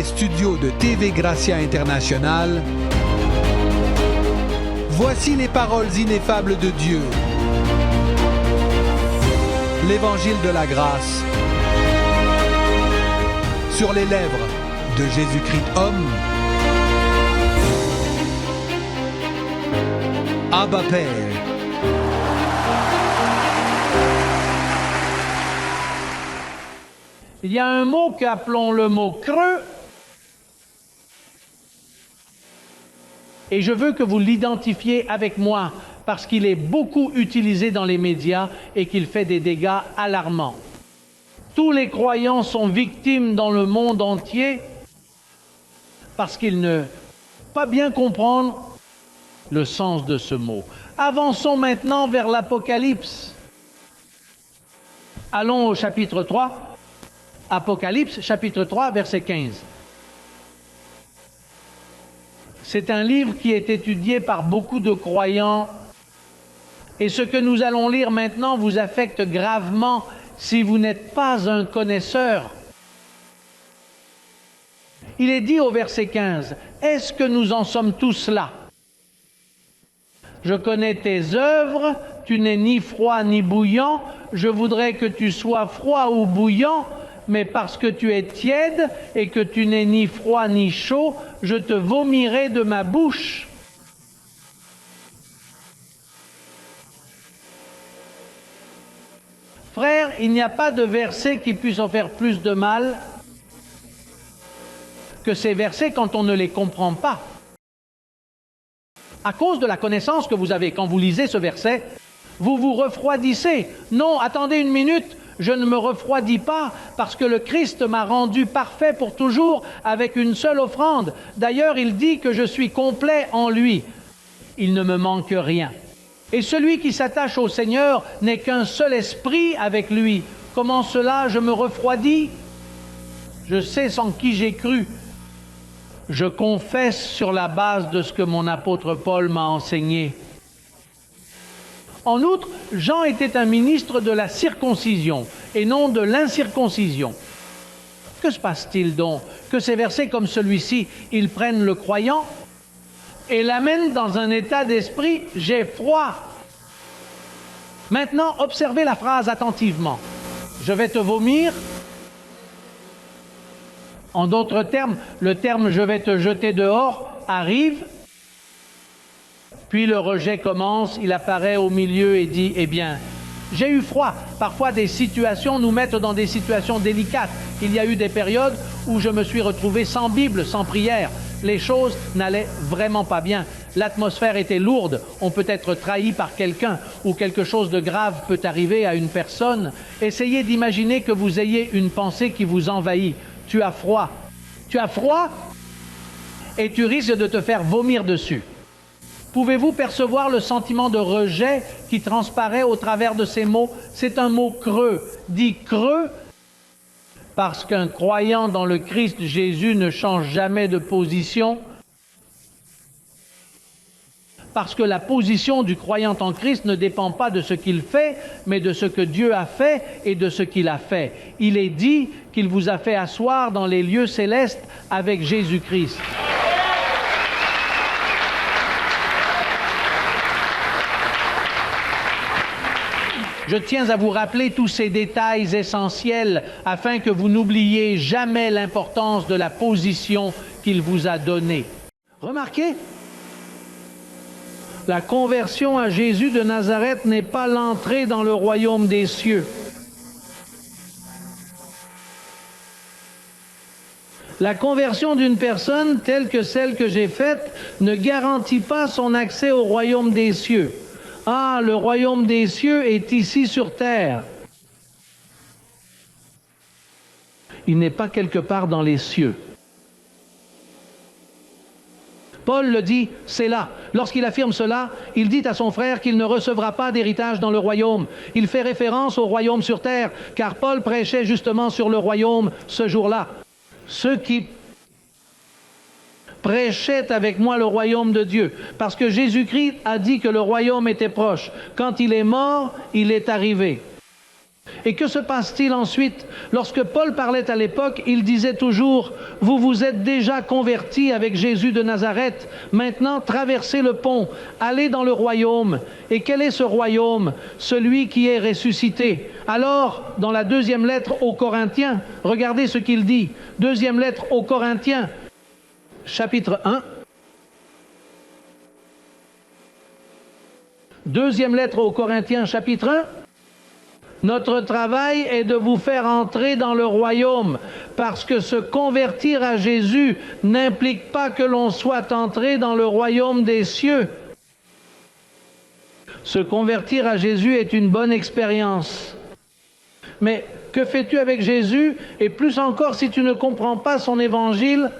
les studios de TV Gracia International, voici les paroles ineffables de Dieu. L'Évangile de la grâce sur les lèvres de Jésus-Christ homme. Abba Père. Il y a un mot qu'appelons le mot creux, et je veux que vous l'identifiez avec moi, parce qu'il est beaucoup utilisé dans les médias et qu'il fait des dégâts alarmants. Tous les croyants sont victimes dans le monde entier parce qu'ils ne pas bien comprendre le sens de ce mot. Avançons maintenant vers l'Apocalypse. Allons au chapitre 3. Apocalypse, chapitre 3, verset 15. C'est un livre qui est étudié par beaucoup de croyants et ce que nous allons lire maintenant vous affecte gravement si vous n'êtes pas un connaisseur. Il est dit au verset 15, « Est-ce que nous en sommes tous là? Je connais tes œuvres, tu n'es ni froid ni bouillant, je voudrais que tu sois froid ou bouillant, mais parce que tu es tiède et que tu n'es ni froid ni chaud, je te vomirai de ma bouche. » Frères, il n'y a pas de verset qui puisse en faire plus de mal que ces versets quand on ne les comprend pas. À cause de la connaissance que vous avez quand vous lisez ce verset, vous vous refroidissez. Non, attendez une minute, je ne me refroidis pas parce que le Christ m'a rendu parfait pour toujours avec une seule offrande. D'ailleurs, il dit que je suis complet en lui. Il ne me manque rien. Et celui qui s'attache au Seigneur n'est qu'un seul esprit avec lui. Comment cela, je me refroidis? Je sais en qui j'ai cru. Je confesse sur la base de ce que mon apôtre Paul m'a enseigné. En outre, Jean était un ministre de la circoncision et non de l'incirconcision. Que se passe-t-il donc? Que ces versets comme celui-ci, ils prennent le croyant et l'amènent dans un état d'esprit « j'ai froid ». Maintenant, observez la phrase attentivement. « Je vais te vomir ». En d'autres termes, le terme « je vais te jeter dehors » arrive, puis le rejet commence, il apparaît au milieu et dit « Eh bien, j'ai eu froid ». Parfois, des situations nous mettent dans des situations délicates. Il y a eu des périodes où je me suis retrouvé sans Bible, sans prière. Les choses n'allaient vraiment pas bien. L'atmosphère était lourde. On peut être trahi par quelqu'un ou quelque chose de grave peut arriver à une personne. Essayez d'imaginer que vous ayez une pensée qui vous envahit. Tu as froid. Tu as froid et tu risques de te faire vomir dessus. Pouvez-vous percevoir le sentiment de rejet qui transparaît au travers de ces mots? C'est un mot creux. Dit creux parce qu'un croyant dans le Christ Jésus ne change jamais de position. Parce que la position du croyant en Christ ne dépend pas de ce qu'il fait, mais de ce que Dieu a fait et de ce qu'il a fait. Il est dit qu'il vous a fait asseoir dans les lieux célestes avec Jésus-Christ. Je tiens à vous rappeler tous ces détails essentiels afin que vous n'oubliez jamais l'importance de la position qu'il vous a donnée. Remarquez, la conversion à Jésus de Nazareth n'est pas l'entrée dans le royaume des cieux. La conversion d'une personne telle que celle que j'ai faite ne garantit pas son accès au royaume des cieux. Ah, le royaume des cieux est ici sur terre. Il n'est pas quelque part dans les cieux. Paul le dit, c'est là. Lorsqu'il affirme cela, il dit à son frère qu'il ne recevra pas d'héritage dans le royaume. Il fait référence au royaume sur terre, car Paul prêchait justement sur le royaume ce jour-là. Ceux qui prêchaient avec moi le royaume de Dieu, parce que Jésus-Christ a dit que le royaume était proche. Quand il est mort, il est arrivé. Et que se passe-t-il ensuite? Lorsque Paul parlait à l'époque, il disait toujours « Vous vous êtes déjà convertis avec Jésus de Nazareth, maintenant traversez le pont, allez dans le royaume. » Et quel est ce royaume? Celui qui est ressuscité. Alors, dans la deuxième lettre aux Corinthiens, regardez ce qu'il dit. Deuxième lettre aux Corinthiens, chapitre 1. Deuxième lettre aux Corinthiens, chapitre 1. Notre travail est de vous faire entrer dans le royaume, parce que se convertir à Jésus n'implique pas que l'on soit entré dans le royaume des cieux. Se convertir à Jésus est une bonne expérience. Mais que fais-tu avec Jésus? Et plus encore, si tu ne comprends pas son évangile,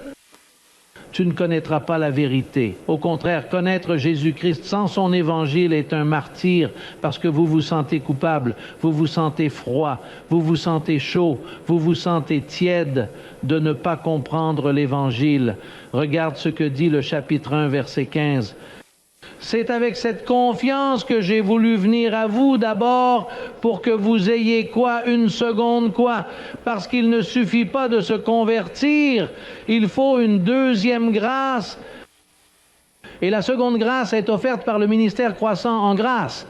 tu ne connaîtras pas la vérité. Au contraire, connaître Jésus-Christ sans son évangile est un martyre, parce que vous vous sentez coupable, vous vous sentez froid, vous vous sentez chaud, vous vous sentez tiède de ne pas comprendre l'évangile. Regarde ce que dit le chapitre 1, verset 15. C'est avec cette confiance que j'ai voulu venir à vous d'abord pour que vous ayez quoi? Une seconde quoi? Parce qu'il ne suffit pas de se convertir, il faut une deuxième grâce. Et la seconde grâce est offerte par le ministère croissant en grâce.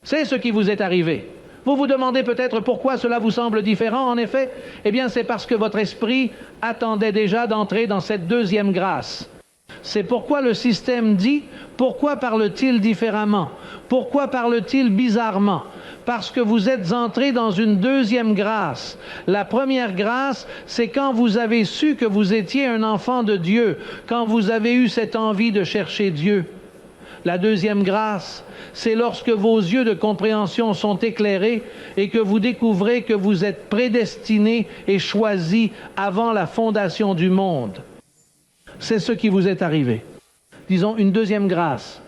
C'est ce qui vous est arrivé. Vous vous demandez peut-être pourquoi cela vous semble différent, en effet. Eh bien, c'est parce que votre esprit attendait déjà d'entrer dans cette deuxième grâce. C'est pourquoi le système dit, pourquoi parle-t-il différemment? Pourquoi parle-t-il bizarrement? Parce que vous êtes entrés dans une deuxième grâce. La première grâce, c'est quand vous avez su que vous étiez un enfant de Dieu, quand vous avez eu cette envie de chercher Dieu. La deuxième grâce, c'est lorsque vos yeux de compréhension sont éclairés et que vous découvrez que vous êtes prédestinés et choisis avant la fondation du monde. C'est ce qui vous est arrivé. Disons une deuxième grâce.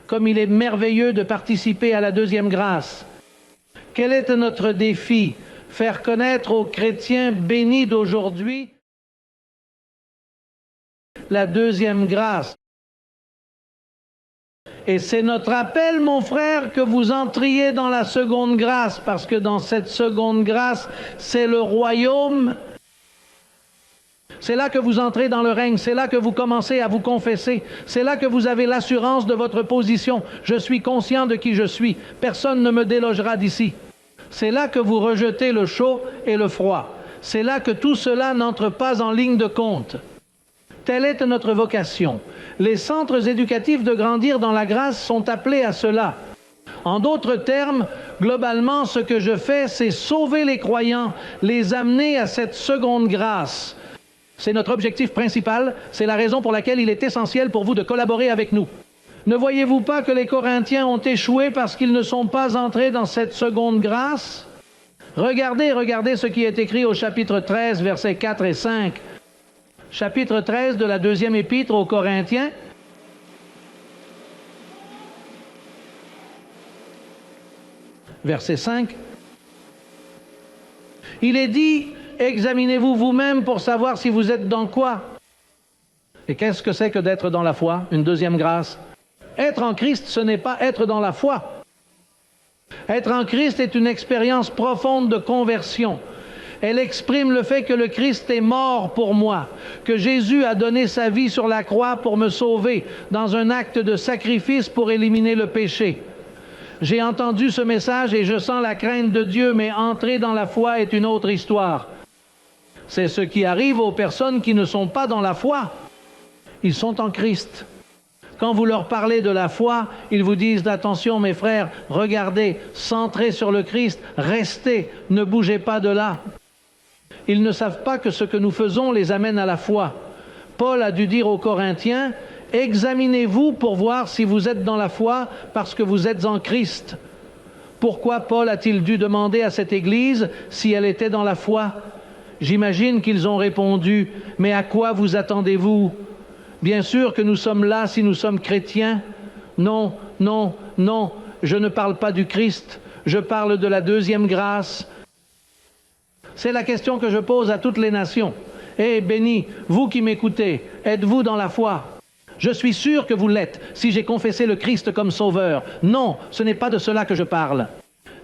Comme il est merveilleux de participer à la deuxième grâce. Quel est notre défi? Faire connaître aux chrétiens bénis d'aujourd'hui la deuxième grâce. Et c'est notre appel, mon frère, que vous entriez dans la seconde grâce, parce que dans cette seconde grâce, c'est le royaume. C'est là que vous entrez dans le règne, c'est là que vous commencez à vous confesser, c'est là que vous avez l'assurance de votre position. Je suis conscient de qui je suis, personne ne me délogera d'ici. C'est là que vous rejetez le chaud et le froid. C'est là que tout cela n'entre pas en ligne de compte. Telle est notre vocation. Les centres éducatifs de Grandir dans la grâce sont appelés à cela. En d'autres termes, globalement, ce que je fais, c'est sauver les croyants, les amener à cette seconde grâce. C'est notre objectif principal, c'est la raison pour laquelle il est essentiel pour vous de collaborer avec nous. Ne voyez-vous pas que les Corinthiens ont échoué parce qu'ils ne sont pas entrés dans cette seconde grâce? Regardez ce qui est écrit au chapitre 13, versets 4 et 5. Chapitre 13 de la deuxième épître aux Corinthiens. Verset 5. Il est dit... Examinez-vous vous-même pour savoir si vous êtes dans quoi. Et qu'est-ce que c'est que d'être dans la foi? Une deuxième grâce. Être en Christ, ce n'est pas être dans la foi. Être en Christ est une expérience profonde de conversion. Elle exprime le fait que le Christ est mort pour moi, que Jésus a donné sa vie sur la croix pour me sauver, dans un acte de sacrifice pour éliminer le péché. J'ai entendu ce message et je sens la crainte de Dieu, mais entrer dans la foi est une autre histoire. C'est ce qui arrive aux personnes qui ne sont pas dans la foi. Ils sont en Christ. Quand vous leur parlez de la foi, ils vous disent « Attention mes frères, regardez, centrez sur le Christ, restez, ne bougez pas de là. » Ils ne savent pas que ce que nous faisons les amène à la foi. Paul a dû dire aux Corinthiens « Examinez-vous pour voir si vous êtes dans la foi parce que vous êtes en Christ. » Pourquoi Paul a-t-il dû demander à cette Église si elle était dans la foi? J'imagine qu'ils ont répondu « Mais à quoi vous attendez-vous? Bien sûr que nous sommes là si nous sommes chrétiens. Non, non, non, je ne parle pas du Christ, je parle de la deuxième grâce. » C'est la question que je pose à toutes les nations. « Eh, bénis, vous qui m'écoutez, êtes-vous dans la foi? Je suis sûr que vous l'êtes, si j'ai confessé le Christ comme sauveur. Non, ce n'est pas de cela que je parle.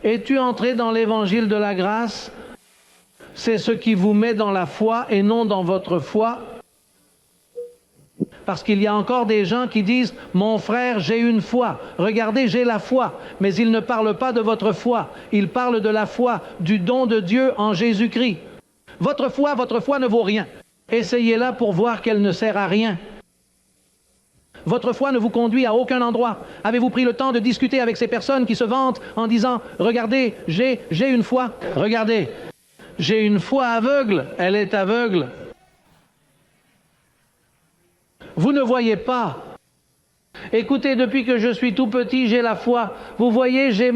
Es-tu entré dans l'évangile de la grâce? C'est ce qui vous met dans la foi et non dans votre foi. Parce qu'il y a encore des gens qui disent « Mon frère, j'ai une foi. Regardez, j'ai la foi. » Mais ils ne parlent pas de votre foi. Ils parlent de la foi, du don de Dieu en Jésus-Christ. Votre foi ne vaut rien. Essayez-la pour voir qu'elle ne sert à rien. Votre foi ne vous conduit à aucun endroit. Avez-vous pris le temps de discuter avec ces personnes qui se vantent en disant « Regardez, j'ai une foi. Regardez, j'ai une foi aveugle. Elle est aveugle. » Vous ne voyez pas. Écoutez, depuis que je suis tout petit, j'ai la foi. Vous voyez, j'ai...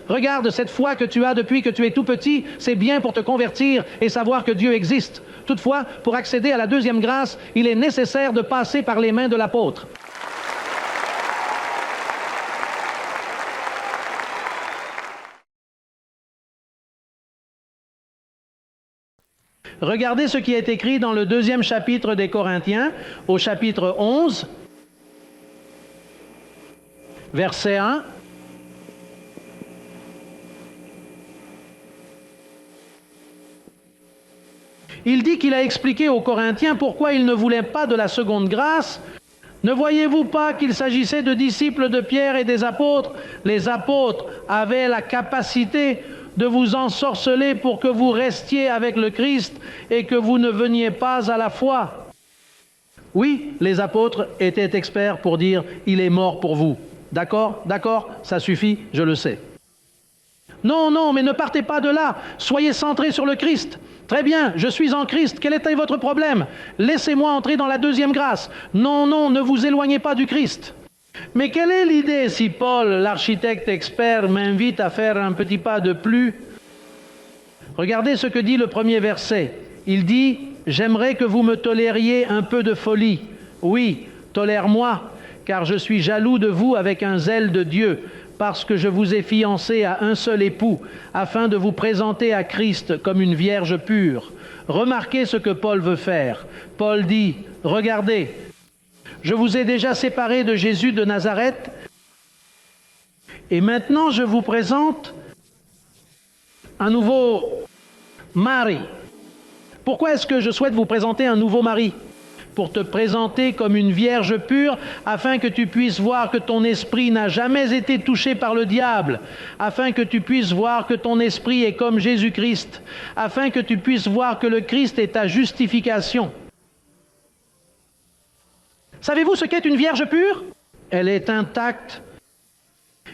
Regarde, cette foi que tu as depuis que tu es tout petit, c'est bien pour te convertir et savoir que Dieu existe. Toutefois, pour accéder à la deuxième grâce, il est nécessaire de passer par les mains de l'apôtre. Regardez ce qui est écrit dans le 2e chapitre des Corinthiens, au chapitre 11, verset 1. Il dit qu'il a expliqué aux Corinthiens pourquoi il ne voulait pas de la seconde grâce. Ne voyez-vous pas qu'il s'agissait de disciples de Pierre et des apôtres? Les apôtres avaient la capacité de vous ensorceler pour que vous restiez avec le Christ et que vous ne veniez pas à la foi. Oui, les apôtres étaient experts pour dire « il est mort pour vous ». D'accord, ça suffit, je le sais. Non, mais ne partez pas de là. Soyez centrés sur le Christ. Très bien, je suis en Christ. Quel était votre problème? Laissez-moi entrer dans la deuxième grâce. Non, ne vous éloignez pas du Christ. Mais quelle est l'idée si Paul, l'architecte expert, m'invite à faire un petit pas de plus? Regardez ce que dit le premier verset. Il dit « J'aimerais que vous me tolériez un peu de folie. Oui, tolère-moi, car je suis jaloux de vous avec un zèle de Dieu, parce que je vous ai fiancé à un seul époux, afin de vous présenter à Christ comme une vierge pure. » Remarquez ce que Paul veut faire. Paul dit « Regardez, je vous ai déjà séparé de Jésus de Nazareth, et maintenant je vous présente un nouveau mari. » Pourquoi est-ce que je souhaite vous présenter un nouveau mari? Pour te présenter comme une vierge pure, afin que tu puisses voir que ton esprit n'a jamais été touché par le diable, afin que tu puisses voir que ton esprit est comme Jésus-Christ, afin que tu puisses voir que le Christ est ta justification. Savez-vous ce qu'est une vierge pure? Elle est intacte.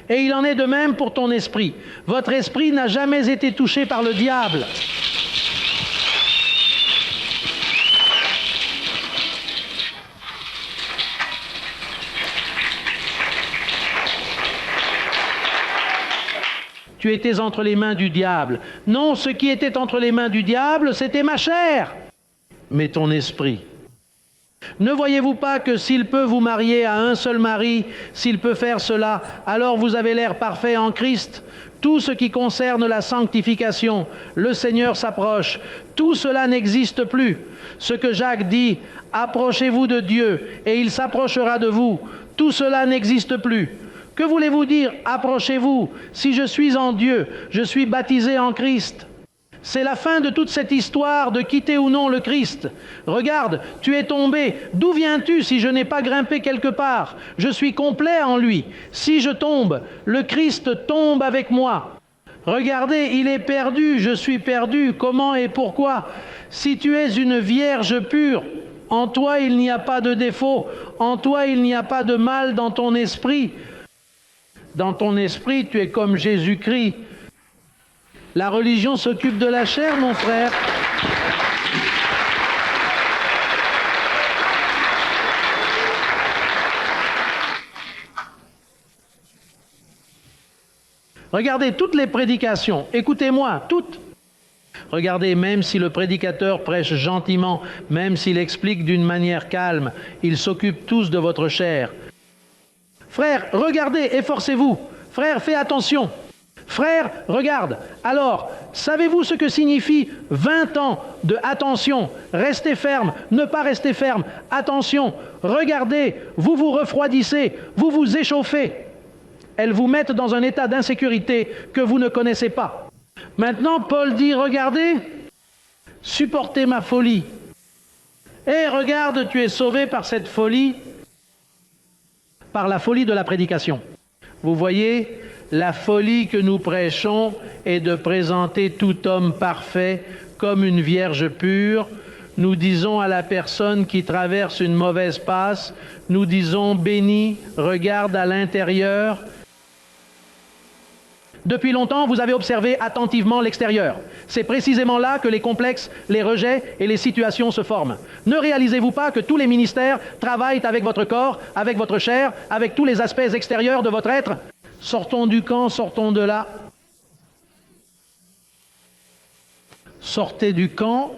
Et il en est de même pour ton esprit. Votre esprit n'a jamais été touché par le diable. Tu étais entre les mains du diable. Non, ce qui était entre les mains du diable, c'était ma chair, mais ton esprit. Ne voyez-vous pas que s'il peut vous marier à un seul mari, s'il peut faire cela, alors vous avez l'air parfait en Christ? Tout ce qui concerne la sanctification, le Seigneur s'approche. Tout cela n'existe plus. Ce que Jacques dit, « Approchez-vous de Dieu, et il s'approchera de vous », tout cela n'existe plus. Que voulez-vous dire « Approchez-vous » si je suis en Dieu, je suis baptisé en Christ? C'est la fin de toute cette histoire de quitter ou non le Christ. Regarde, tu es tombé. D'où viens-tu si je n'ai pas grimpé quelque part? Je suis complet en lui. Si je tombe, le Christ tombe avec moi. Regardez, il est perdu, je suis perdu. Comment et pourquoi? Si tu es une vierge pure, en toi il n'y a pas de défaut, en toi il n'y a pas de mal dans ton esprit. Dans ton esprit, tu es comme Jésus-Christ. La religion s'occupe de la chair, mon frère. Regardez toutes les prédications, écoutez-moi, toutes. Regardez, même si le prédicateur prêche gentiment, même s'il explique d'une manière calme, ils s'occupent tous de votre chair. Frère, regardez, efforcez-vous. Frère, fais attention. Frère, regarde. Alors, savez-vous ce que signifie 20 ans de attention, restez ferme, ne pas rester ferme, attention, regardez, vous vous refroidissez, vous vous échauffez. Elles vous mettent dans un état d'insécurité que vous ne connaissez pas. Maintenant, Paul dit, regardez, supportez ma folie. Et regarde, tu es sauvé par cette folie, par la folie de la prédication. Vous voyez, la folie que nous prêchons est de présenter tout homme parfait comme une vierge pure. Nous disons à la personne qui traverse une mauvaise passe, nous disons, béni, regarde à l'intérieur. Depuis longtemps, vous avez observé attentivement l'extérieur. C'est précisément là que les complexes, les rejets et les situations se forment. Ne réalisez-vous pas que tous les ministères travaillent avec votre corps, avec votre chair, avec tous les aspects extérieurs de votre être? Sortons du camp, sortons de là. Sortez du camp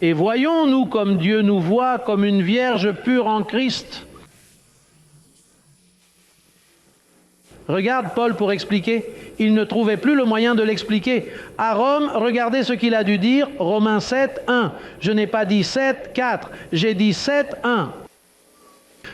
et voyons-nous comme Dieu nous voit, comme une vierge pure en Christ. Regarde Paul pour expliquer. Il ne trouvait plus le moyen de l'expliquer. À Rome, regardez ce qu'il a dû dire, Romains 7, 1. Je n'ai pas dit 7, 4, j'ai dit 7, 1.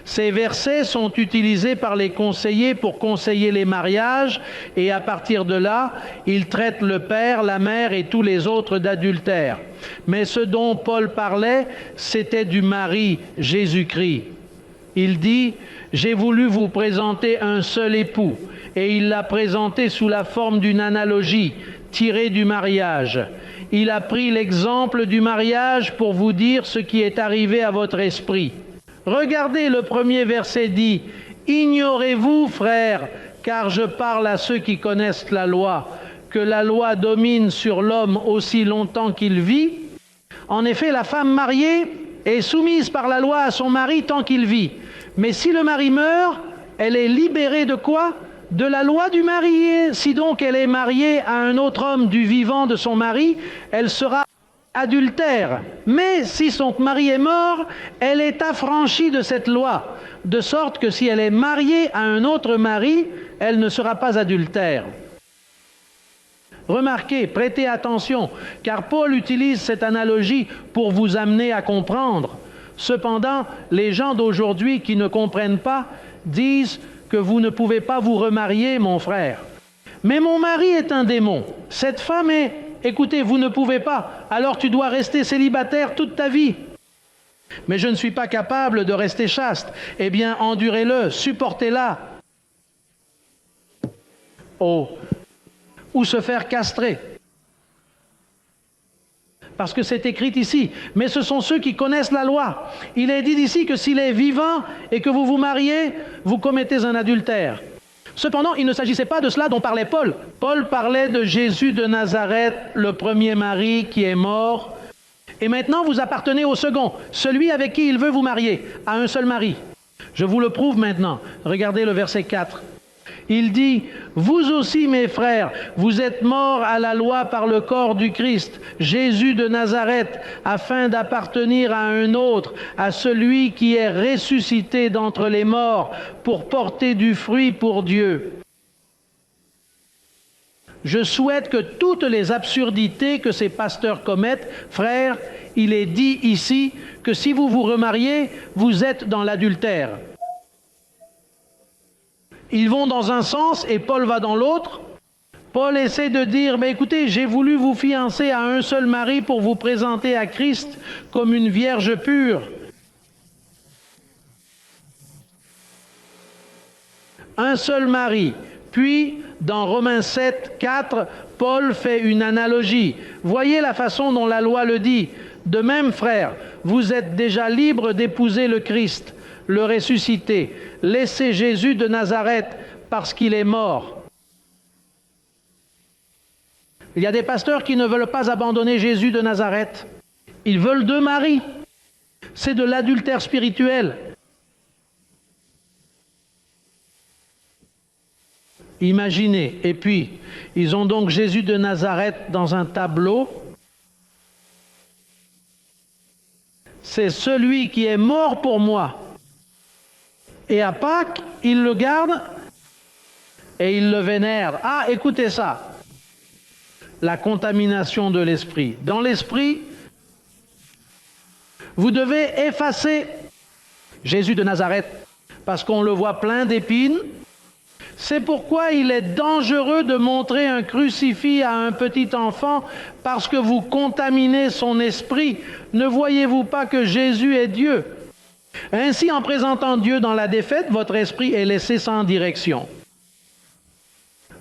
Ces versets sont utilisés par les conseillers pour conseiller les mariages et à partir de là, ils traitent le père, la mère et tous les autres d'adultère. Mais ce dont Paul parlait, c'était du mari, Jésus-Christ. Il dit, j'ai voulu vous présenter un seul époux, et il l'a présenté sous la forme d'une analogie tirée du mariage. Il a pris l'exemple du mariage pour vous dire ce qui est arrivé à votre esprit. Regardez, le premier verset dit, ignorez-vous, frères, car je parle à ceux qui connaissent la loi, que la loi domine sur l'homme aussi longtemps qu'il vit. En effet, la femme mariée est soumise par la loi à son mari tant qu'il vit. Mais si le mari meurt, elle est libérée de quoi? De la loi du marié. Si donc elle est mariée à un autre homme du vivant de son mari, elle sera adultère. Mais si son mari est mort, elle est affranchie de cette loi, de sorte que si elle est mariée à un autre mari, elle ne sera pas adultère. Remarquez, prêtez attention, car Paul utilise cette analogie pour vous amener à comprendre. Cependant, les gens d'aujourd'hui qui ne comprennent pas disent que vous ne pouvez pas vous remarier, mon frère. Mais mon mari est un démon. Cette femme est... Écoutez, vous ne pouvez pas, alors tu dois rester célibataire toute ta vie. Mais je ne suis pas capable de rester chaste. Eh bien, endurez-le, supportez-la. Oh, ou se faire castrer. Parce que c'est écrit ici. Mais ce sont ceux qui connaissent la loi. Il est dit ici que s'il est vivant et que vous vous mariez, vous commettez un adultère. Cependant, il ne s'agissait pas de cela dont parlait Paul. Paul parlait de Jésus de Nazareth, le premier mari qui est mort. Et maintenant, vous appartenez au second, celui avec qui il veut vous marier, à un seul mari. Je vous le prouve maintenant. Regardez le verset 4. Il dit, « Vous aussi, mes frères, vous êtes morts à la loi par le corps du Christ, Jésus de Nazareth, afin d'appartenir à un autre, à celui qui est ressuscité d'entre les morts, pour porter du fruit pour Dieu. » Je souhaite que toutes les absurdités que ces pasteurs commettent, frères, il est dit ici que si vous vous remariez, vous êtes dans l'adultère. Ils vont dans un sens et Paul va dans l'autre. Paul essaie de dire, mais écoutez, j'ai voulu vous fiancer à un seul mari pour vous présenter à Christ comme une vierge pure. Un seul mari. Puis, dans Romains 7, 4, Paul fait une analogie. Voyez la façon dont la loi le dit. De même, frères, vous êtes déjà libres d'épouser le Christ, le ressuscité. Laissez Jésus de Nazareth parce qu'il est mort. Il y a des pasteurs qui ne veulent pas abandonner Jésus de Nazareth. Ils veulent deux maris. C'est de l'adultère spirituel. Imaginez. Et puis, ils ont donc Jésus de Nazareth dans un tableau. C'est celui qui est mort pour moi. Et à Pâques, ils le gardent et ils le vénèrent. Ah, écoutez ça. La contamination de l'esprit. Dans l'esprit, vous devez effacer Jésus de Nazareth, parce qu'on le voit plein d'épines. C'est pourquoi il est dangereux de montrer un crucifix à un petit enfant, parce que vous contaminez son esprit. Ne voyez-vous pas que Jésus est Dieu? Ainsi, en présentant Dieu dans la défaite, votre esprit est laissé sans direction.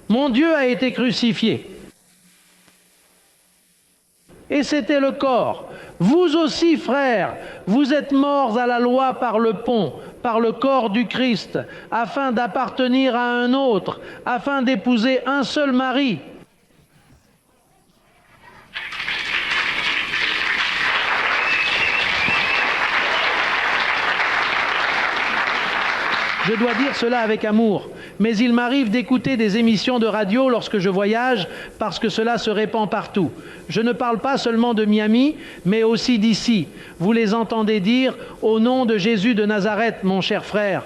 Mon Dieu a été crucifié. Et c'était le corps. Vous aussi, frères, vous êtes morts à la loi par le pont, par le corps du Christ, afin d'appartenir à un autre, afin d'épouser un seul mari. Je dois dire cela avec amour, mais il m'arrive d'écouter des émissions de radio lorsque je voyage parce que cela se répand partout. Je ne parle pas seulement de Miami, mais aussi d'ici. Vous les entendez dire « Au nom de Jésus de Nazareth, mon cher frère ».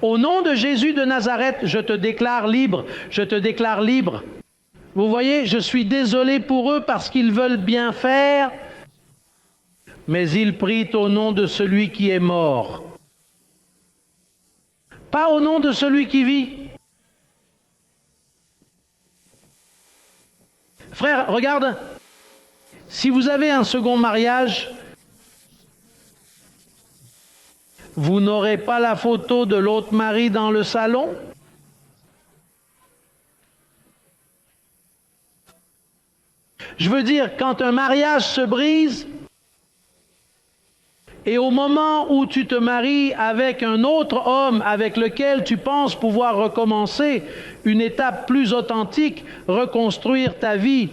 Au nom de Jésus de Nazareth, je te déclare libre, je te déclare libre. Vous voyez, je suis désolé pour eux parce qu'ils veulent bien faire, mais ils prient au nom de celui qui est mort. Pas au nom de celui qui vit. Frère, regarde, si vous avez un second mariage, vous n'aurez pas la photo de l'autre mari dans le salon? Je veux dire, quand un mariage se brise, et au moment où tu te maries avec un autre homme avec lequel tu penses pouvoir recommencer une étape plus authentique, reconstruire ta vie,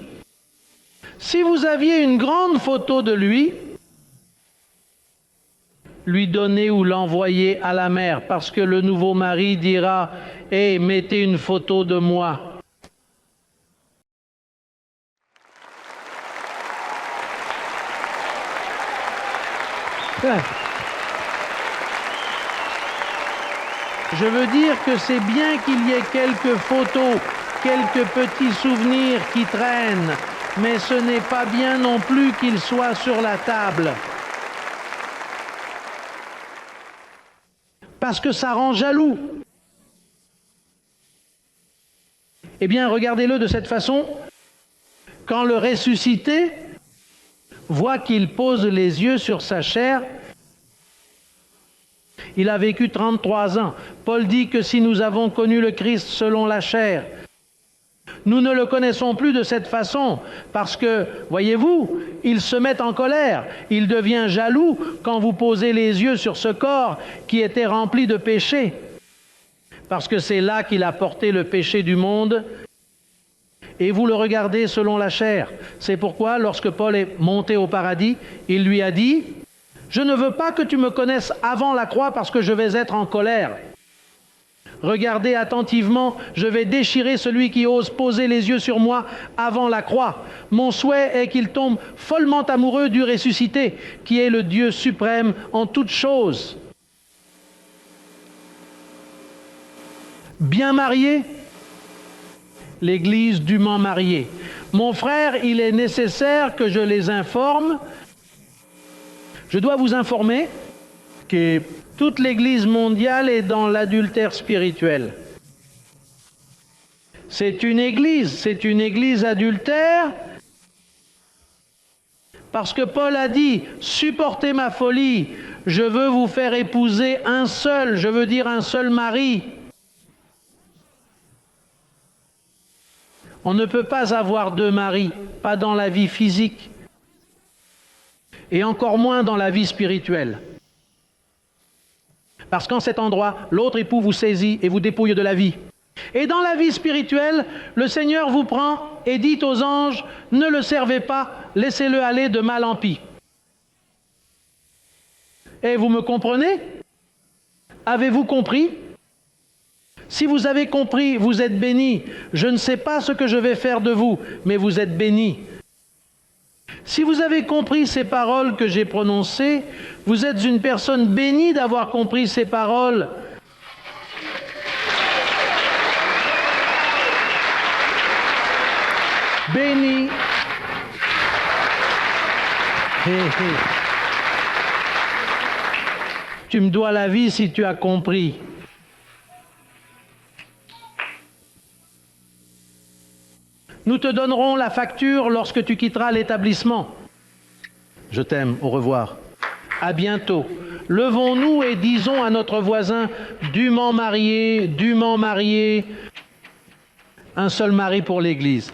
si vous aviez une grande photo de lui donner ou l'envoyer à la mère, parce que le nouveau mari dira « Hey, mettez une photo de moi ». Je veux dire que c'est bien qu'il y ait quelques photos, quelques petits souvenirs qui traînent, mais ce n'est pas bien non plus qu'ils soient sur la table. Parce que ça rend jaloux. Eh bien, regardez-le de cette façon. Quand le ressuscité voit qu'il pose les yeux sur sa chair, il a vécu 33 ans. Paul dit que si nous avons connu le Christ selon la chair, nous ne le connaissons plus de cette façon, parce que, voyez-vous, il se met en colère, il devient jaloux quand vous posez les yeux sur ce corps qui était rempli de péché, parce que c'est là qu'il a porté le péché du monde, et vous le regardez selon la chair. C'est pourquoi, lorsque Paul est monté au paradis, il lui a dit « Je ne veux pas que tu me connaisses avant la croix parce que je vais être en colère. Regardez attentivement, je vais déchirer celui qui ose poser les yeux sur moi avant la croix. Mon souhait est qu'il tombe follement amoureux du ressuscité, qui est le Dieu suprême en toutes choses. » Bien marié, l'Église dûment mariée. Mon frère, il est nécessaire que je les informe. Je dois vous informer que toute l'Église mondiale est dans l'adultère spirituel. C'est une Église adultère, parce que Paul a dit « Supportez ma folie, je veux vous faire épouser un seul, je veux dire un seul mari. » On ne peut pas avoir deux maris, pas dans la vie physique, et encore moins dans la vie spirituelle. Parce qu'en cet endroit, l'autre époux vous saisit et vous dépouille de la vie. Et dans la vie spirituelle, le Seigneur vous prend et dit aux anges, ne le servez pas, laissez-le aller de mal en pis. Et vous me comprenez? Avez-vous compris? Si vous avez compris, vous êtes bénis. Je ne sais pas ce que je vais faire de vous, mais vous êtes bénis. Si vous avez compris ces paroles que j'ai prononcées, vous êtes une personne bénie d'avoir compris ces paroles. béni. Hé, hé. Tu me dois la vie si tu as compris. Nous te donnerons la facture lorsque tu quitteras l'établissement. Je t'aime, au revoir. À bientôt. Levons-nous et disons à notre voisin, dûment marié, un seul mari pour l'Église.